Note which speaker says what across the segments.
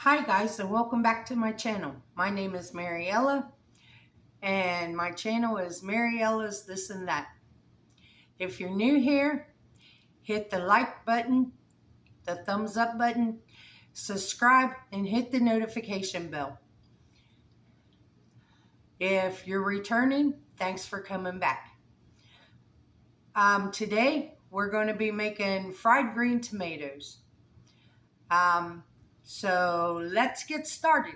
Speaker 1: Hi guys, and welcome back to my channel. My name is Mariella and my channel is Mariella's This and That. If you're new here, hit the like button, the thumbs up button, subscribe, and hit the notification bell. If you're returning, thanks for coming back. Today we're going to be making fried green tomatoes. So let's get started.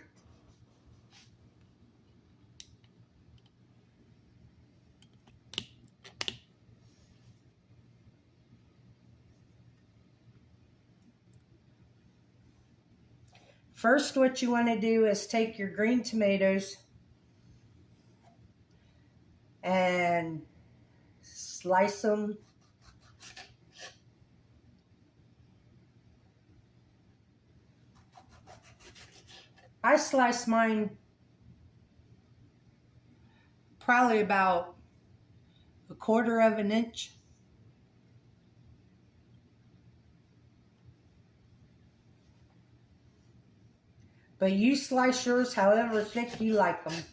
Speaker 1: First, what you want to do is take your green tomatoes and slice them. I slice mine probably about 1/4 of an inch. But you slice yours however thick you like them.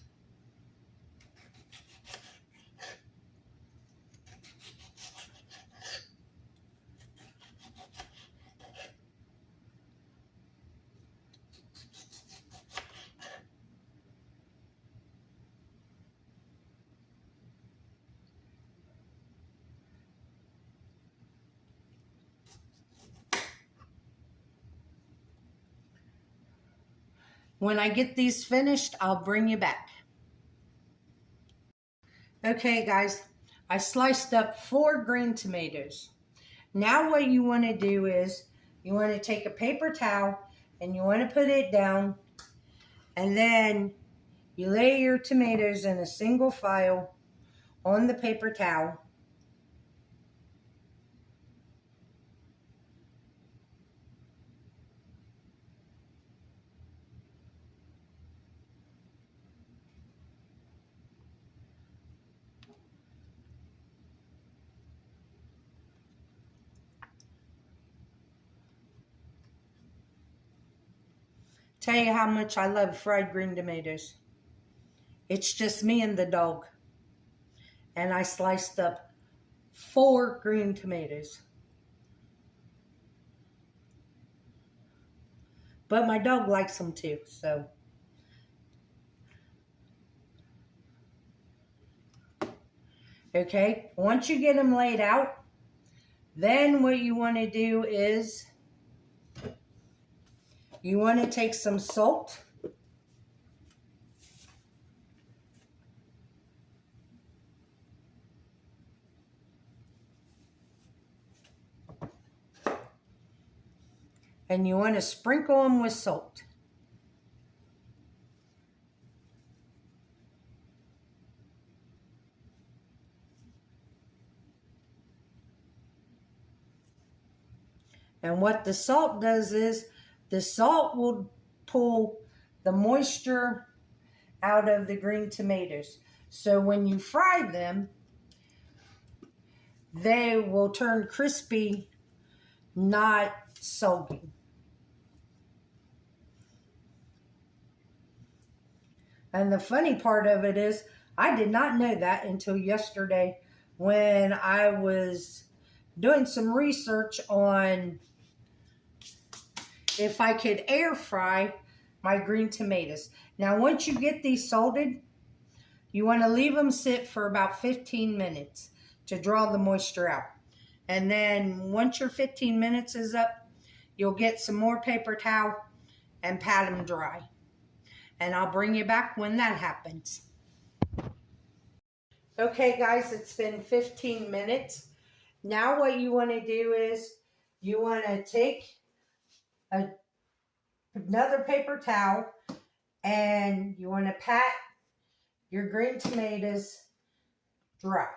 Speaker 1: When I get these finished, I'll bring you back. Okay guys, I sliced up 4 green tomatoes. Now what you want to do is you want to take a paper towel and you want to put it down, and then you lay your tomatoes in a single file on the paper towel. Tell you how much I love fried green tomatoes. It's just me and the dog. And I sliced up 4 green tomatoes. But my dog likes them too, so. Okay, once you get them laid out, then what you want to do is you want to take some salt. And you want to sprinkle them with salt. And what the salt does is the salt will pull the moisture out of the green tomatoes. So when you fry them, they will turn crispy, not soggy. And the funny part of it is, I did not know that until yesterday when I was doing some research on if I could air fry my green tomatoes. Now, once you get these salted, you want to leave them sit for about 15 minutes to draw the moisture out. And then once your 15 minutes is up, you'll get some more paper towel and pat them dry. And I'll bring you back when that happens. Okay guys, it's been 15 minutes. Now what you want to do is you want to take another paper towel and you want to pat your green tomatoes dry.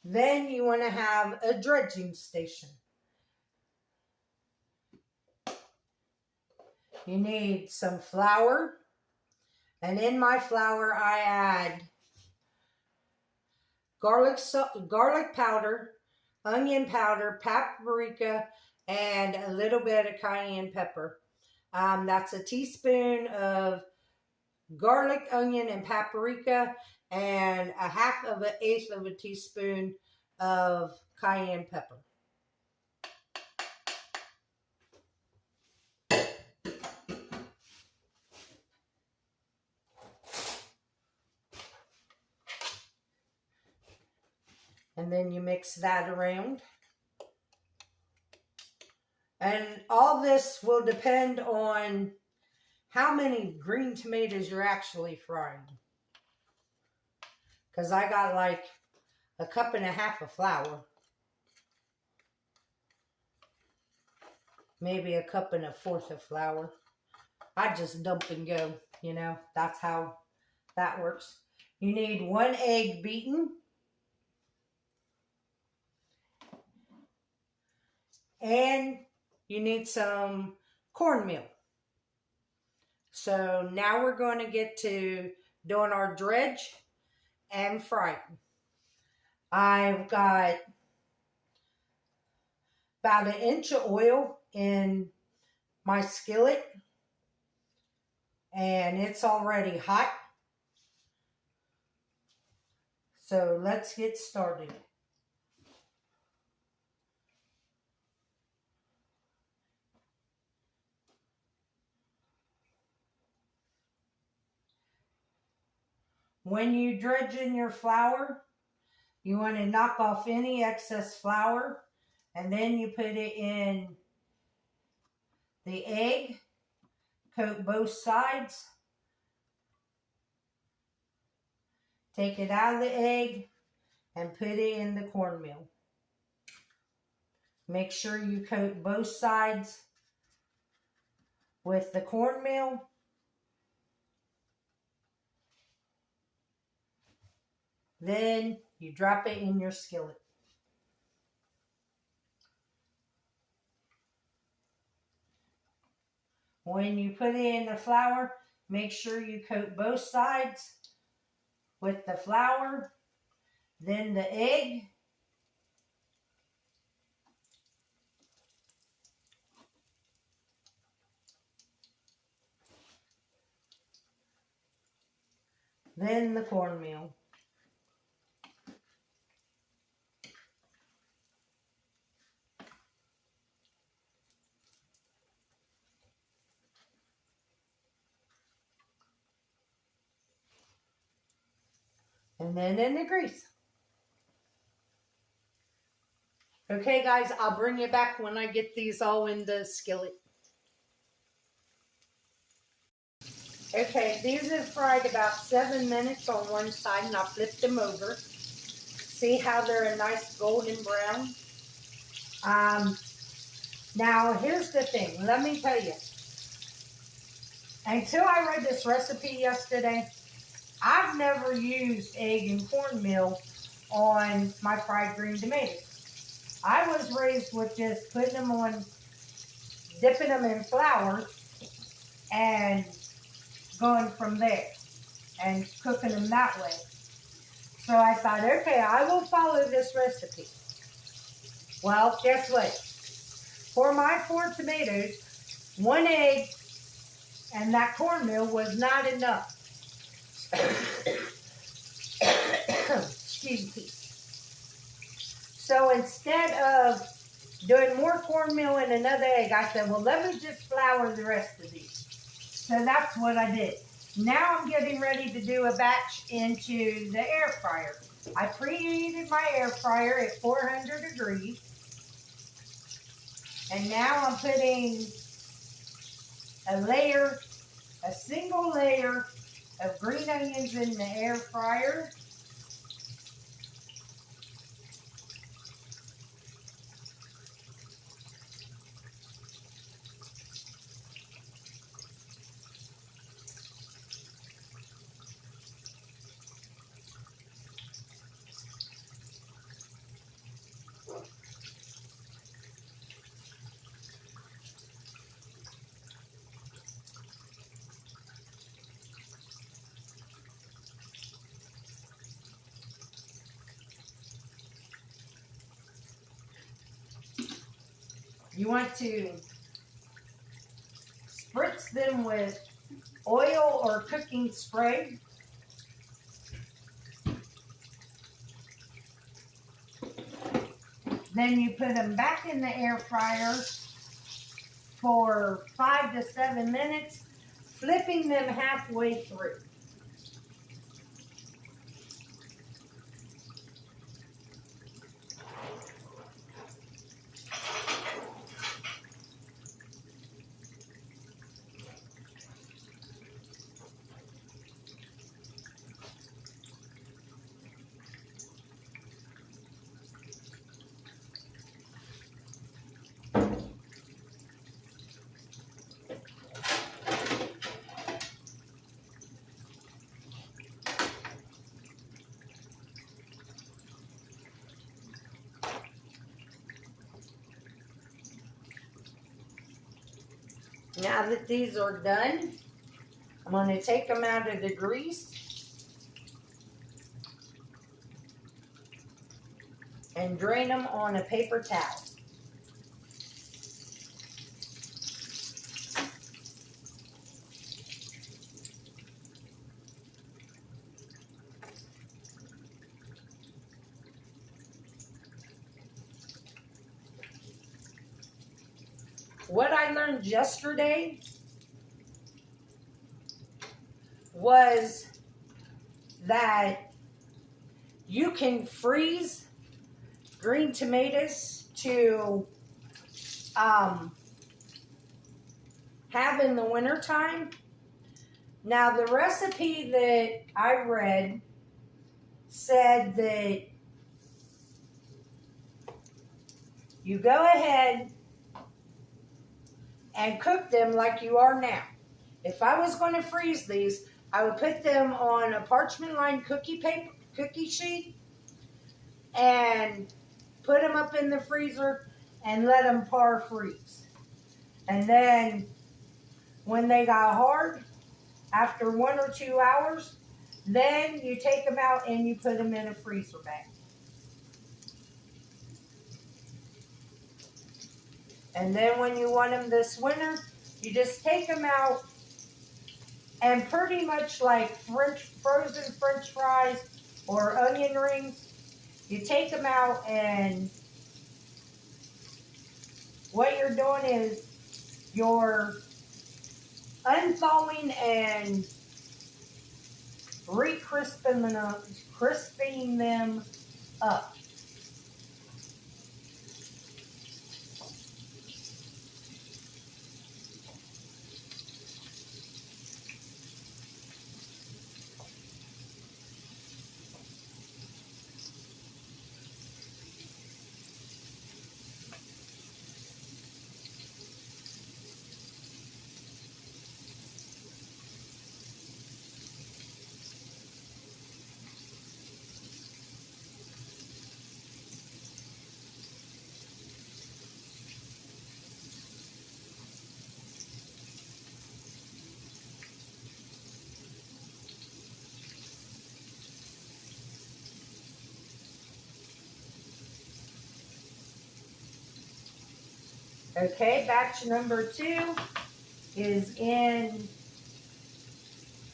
Speaker 1: Then you want to have a dredging station. You need some flour. And in my flour, I add garlic powder, onion powder, paprika, and a little bit of cayenne pepper. That's a teaspoon of garlic, onion, and paprika, and a half of an eighth of a teaspoon of cayenne pepper. And then you mix that around. And all this will depend on how many green tomatoes you're actually frying. Because I got like a cup and a half of flour. Maybe a cup and a fourth of flour. I just dump and go, you know. That's how that works. You need 1 egg beaten. And you need some cornmeal. So now we're going to get to doing our dredge and frying. I've got about 1 inch of oil in my skillet, and it's already hot. So let's get started. When you dredge in your flour, you want to knock off any excess flour, and then you put it in the egg, coat both sides, take it out of the egg, and put it in the cornmeal. Make sure you coat both sides with the cornmeal. Then you drop it in your skillet. When you put it in the flour, make sure you coat both sides with the flour, then the egg, then the cornmeal. And then in the grease. Okay, guys, I'll bring you back when I get these all in the skillet. Okay, these have fried about 7 minutes on one side, and I flipped them over. See how they're a nice golden brown? Now, here's the thing. Let me tell you. Until I read this recipe yesterday, I've never used egg and cornmeal on my fried green tomatoes. I was raised with just putting them on, dipping them in flour, and going from there and cooking them that way. So I thought, okay, I will follow this recipe. Well, guess what? For my 4 tomatoes, 1 egg and that cornmeal was not enough. Excuse me. So instead of doing more cornmeal and another egg, I said, well, let me just flour the rest of these. So that's what I did. Now I'm getting ready to do a batch into the air fryer. I preheated my air fryer at 400 degrees. And now I'm putting a single layer of green onions in the air fryer. You want to spritz them with oil or cooking spray. Then you put them back in the air fryer for 5 to 7 minutes, flipping them halfway through. Now that these are done, I'm going to take them out of the grease and drain them on a paper towel. What I learned yesterday was that you can freeze green tomatoes to have in the wintertime. Now, the recipe that I read said that you go ahead and cook them like you are now. If I was going to freeze these, I would put them on a parchment lined cookie sheet and put them up in the freezer and let them par freeze. And then when they got hard, after 1 or 2 hours, then you take them out and you put them in a freezer bag. And then when you want them this winter, you just take them out and pretty much like frozen French fries or onion rings, you take them out and what you're doing is you're unthawing and crisping them up. Okay, batch number 2 is in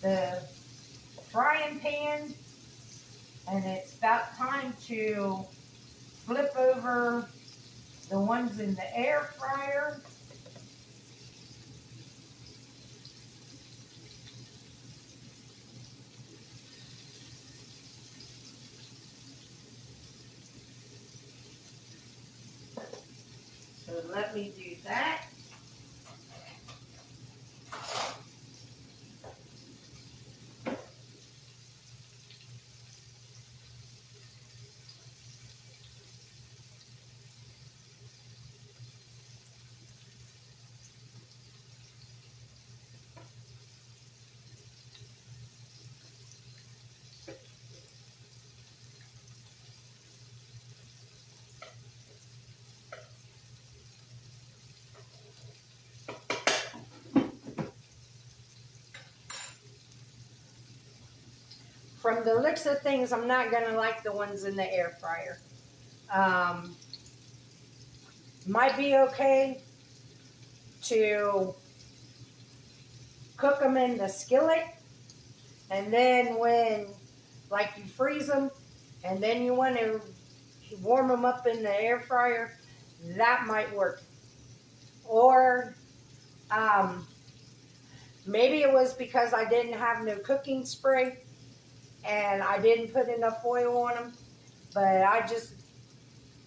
Speaker 1: the frying pan, and it's about time to flip over the ones in the air fryer. So let me do that. From the looks of things, I'm not going to like the ones in the air fryer. Might be okay to cook them in the skillet, and then when, like, you freeze them, and then you want to warm them up in the air fryer, that might work. Or maybe it was because I didn't have no cooking spray and I didn't put enough oil on them, but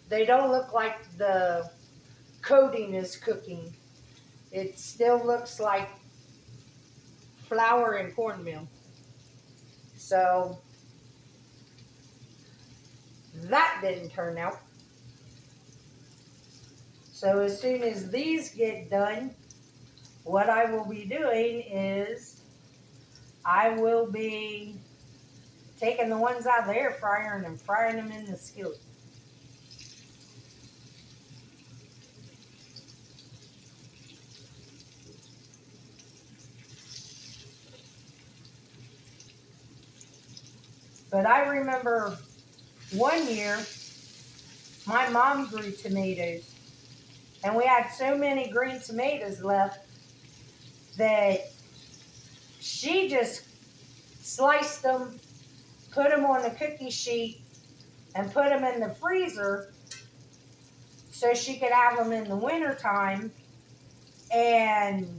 Speaker 1: they don't look like the coating is cooking. It still looks like flour and cornmeal. So that didn't turn out. So as soon as these get done, what I will be doing is I will be taking the ones out of the air fryer and frying them in the skillet. But I remember one year, my mom grew tomatoes, and we had so many green tomatoes left that she just sliced them, put them on the cookie sheet, and put them in the freezer so she could have them in the wintertime, and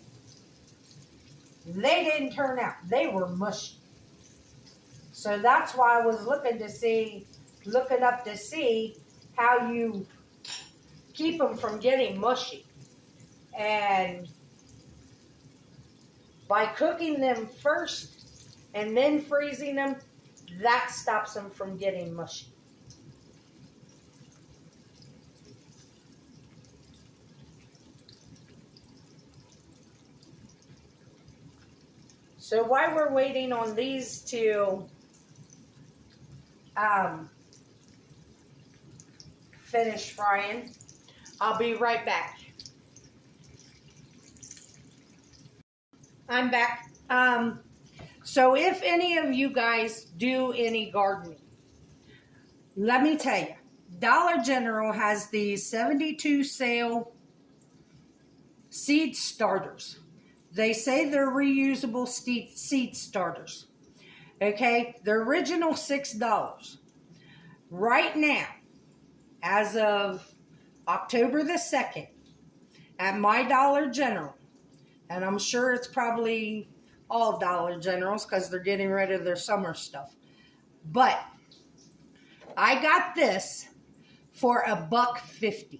Speaker 1: they didn't turn out. They were mushy. So that's why I was looking up to see how you keep them from getting mushy. And by cooking them first and then freezing them, that stops them from getting mushy. So while we're waiting on these to finish frying, I'll be right back. I'm back. So if any of you guys do any gardening, let me tell you, Dollar General has these 72 sale seed starters. They say they're reusable seed starters. Okay, the original $6. Right now, as of October the 2nd, at my Dollar General, and I'm sure it's probably all Dollar Generals because they're getting rid of their summer stuff. But I got this for $1.50.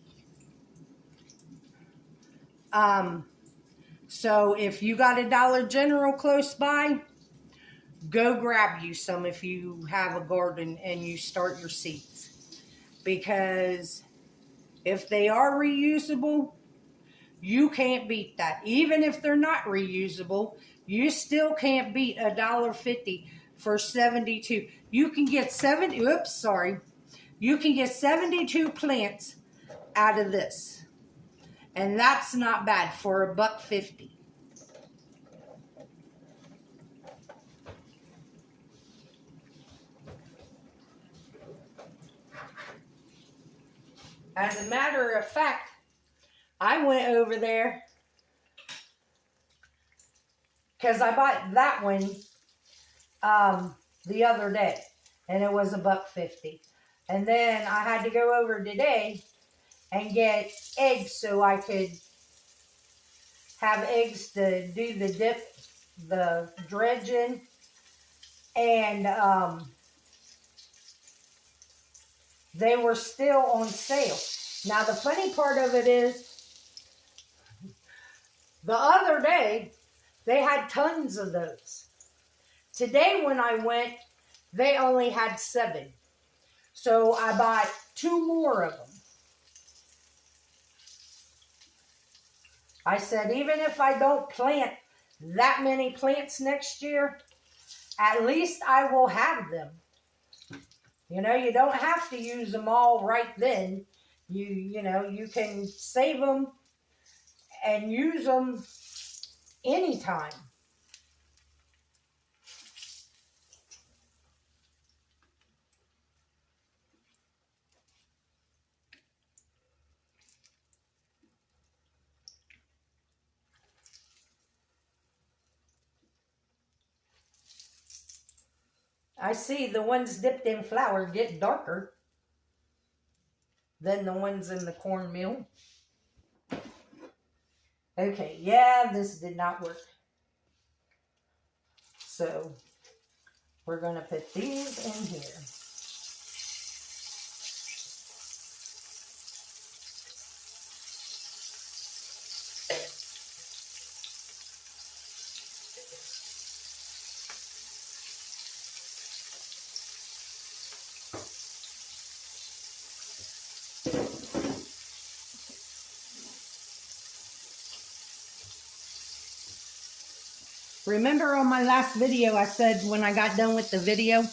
Speaker 1: So if you got a Dollar General close by, go grab you some if you have a garden and you start your seeds. Because if they are reusable, you can't beat that. Even if they're not reusable, you still can't beat $1.50 for 72. You can get 72 plants out of this. And that's not bad for $1.50. As a matter of fact, I went over there because I bought that one the other day, and it was $1.50. And then I had to go over today and get eggs so I could have eggs to do the dip, the dredge in. And they were still on sale. Now the funny part of it is, the other day, they had tons of those. Today when I went, they only had 7. So I bought 2 more of them. I said, even if I don't plant that many plants next year, at least I will have them. You know, you don't have to use them all right then. You know, you can save them and use them anytime. I see the ones dipped in flour get darker than the ones in the cornmeal. Okay, yeah, this did not work. So we're going to put these in here. Remember on my last video, I said when I got done with the video,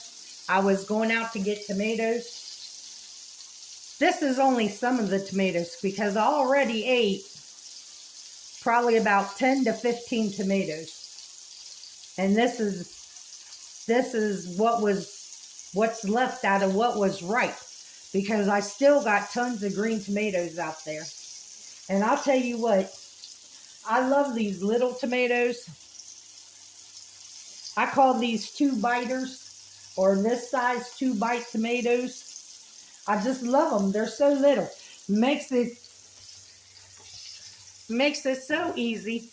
Speaker 1: I was going out to get tomatoes. This is only some of the tomatoes because I already ate probably about 10 to 15 tomatoes. And this is what's left out of what was ripe, because I still got tons of green tomatoes out there. And I'll tell you what, I love these little tomatoes. I call these 2-biters, or this size 2-bite tomatoes. I just love them. They're so little. Makes it so easy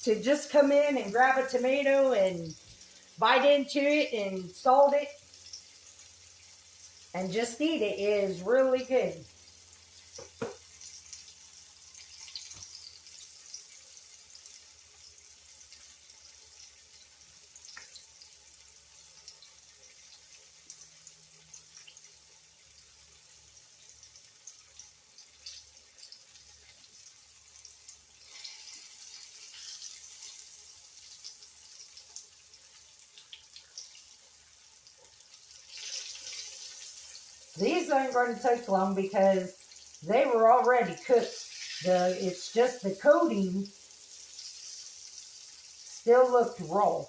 Speaker 1: to just come in and grab a tomato and bite into it and salt it and just eat it. It is really good. These aren't going to take long because they were already cooked. It's just the coating still looked raw.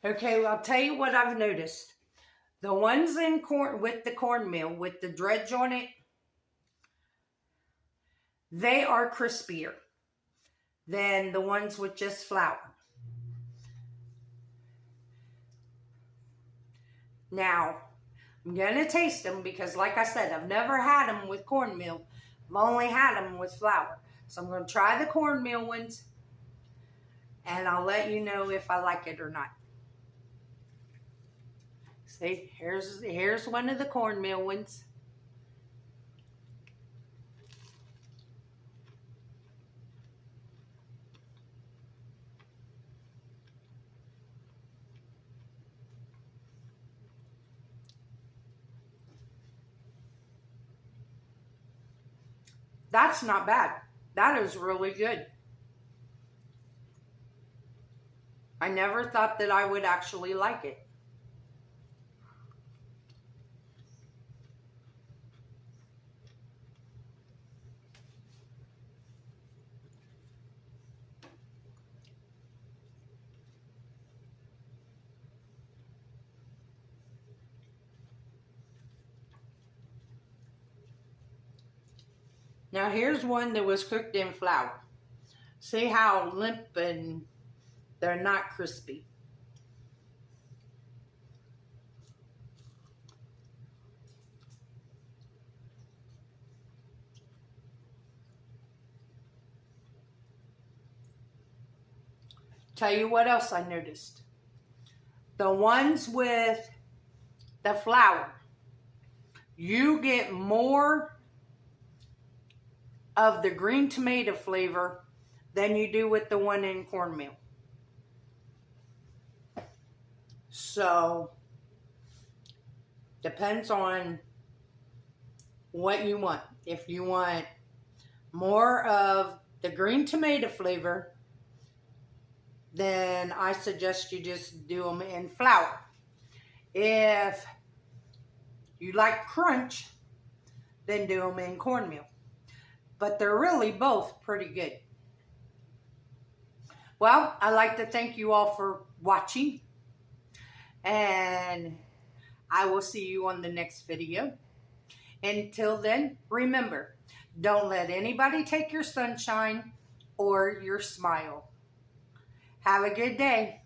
Speaker 1: Okay, well, I'll tell you what I've noticed. The ones in with the cornmeal, with the dredge on it, they are crispier than the ones with just flour. Now, I'm going to taste them because, like I said, I've never had them with cornmeal. I've only had them with flour. So I'm going to try the cornmeal ones, and I'll let you know if I like it or not. See, here's one of the cornmeal ones. That's not bad. That is really good. I never thought that I would actually like it. Now here's one that was cooked in flour. See how limp and they're not crispy. Tell you what else I noticed. The ones with the flour, you get more of the green tomato flavor than you do with the one in cornmeal. So, depends on what you want. If you want more of the green tomato flavor, then I suggest you just do them in flour. If you like crunch, then do them in cornmeal. But they're really both pretty good. Well, I'd like to thank you all for watching. And I will see you on the next video. Until then, remember, don't let anybody take your sunshine or your smile. Have a good day.